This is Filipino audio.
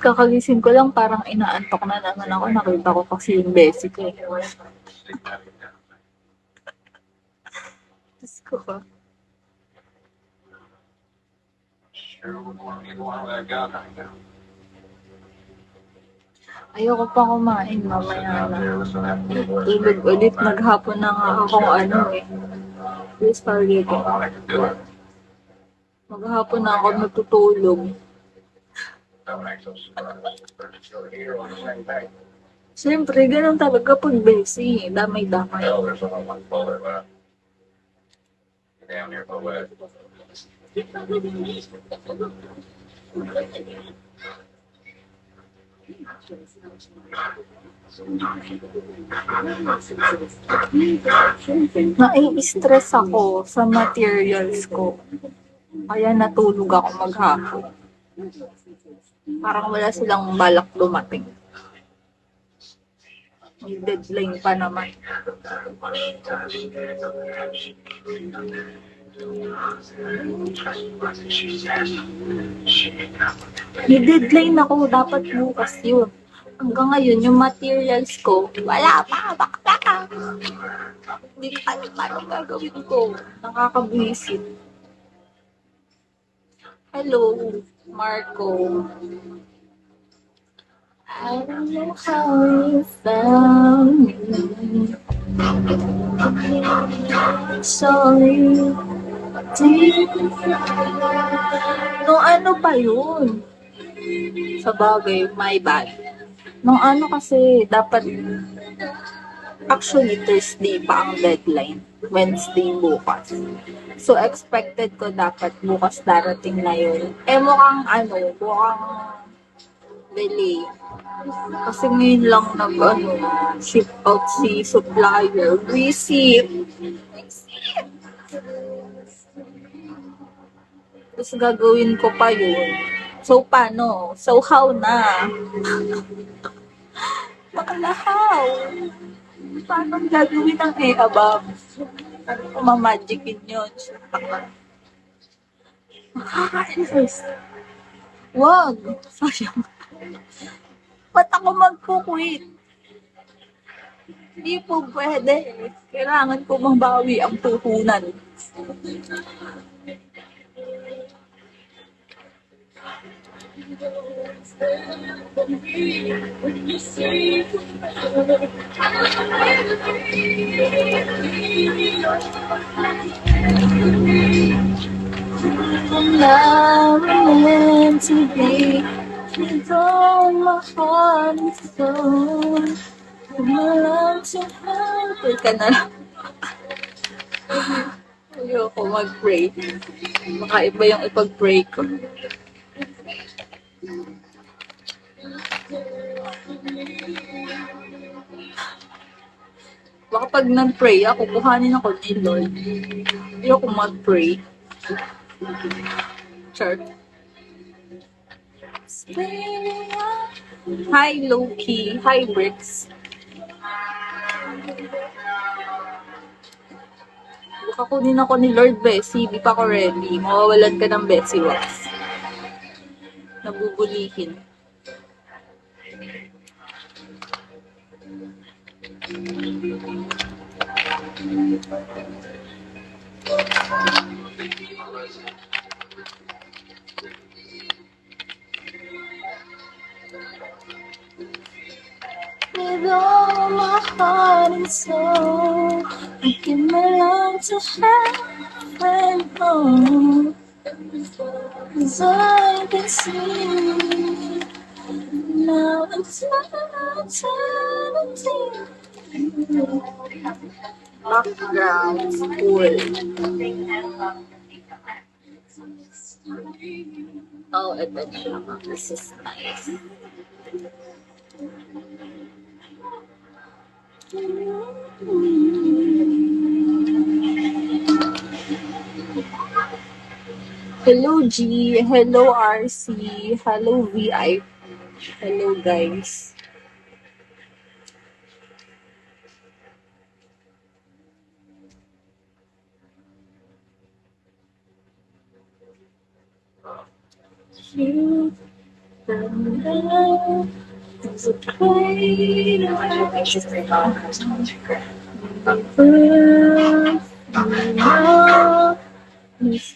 Kakagising ko lang parang inaantok na naman ako. Nakita ko kasi yung besi ko. Diyos ko ba? Ayoko pa kumain mamaya na. Tulog ulit. Maghapon na nga akong ano eh. Spaghetti. Maghapon na ako natutulog. Siyempre, ganun talaga pag busy. Damay-damay. Nai-stress ako sa materials ko. Kaya natulog ako maghapon. Parang wala silang balak dumating. May deadline pa naman. May deadline ako. Dapat bukas yun. Hanggang ngayon, yung materials ko, wala pa. Bakla. Hindi ko alam paano gagawin ko. Nakakabwisit. Hello, Marco. I don't know how you found me. Sorry. Nung ano pa yun? Sa bagay, my bad. Nung ano kasi, dapat, actually, Thursday pa ang deadline. Wednesday bukas. So, expected ko dapat bukas darating na yun. Mukhang delay. Kasi ngayon lang ship out si supplier. Receipt. Tapos gagawin ko pa yun. So, paano? So, how na? Bakla how? Paano gagawin ng above? Ano ko mamagicin yun? Makaka-invest. Wag. Sayang. Ba't ako magkukwit? Hindi po pwede. Kailangan ko mabawi ang puhunan. Now we're meant to be. You don't my heart and soul. My love to help. Wait ka na lang. Ayoko mag-pray. Baka iba yung ipag-pray ko. Baka pag nag-pray ako, kuhanin ako ni Lord. Ayoko mag-pray. Church. Hi, Loki. Hi, Bricks. Baka kunin ako ni Lord Bessie. Di pa ako ready. Mawawalan ka ng Bessie Wax. Nabubulihin. With all my heart and soul, I give my love to heaven home. As I can see, now it's eternity. Background school. Oh, ito na. This is nice. Hello G, hello RC, hello VI, hello guys. It's a play Miss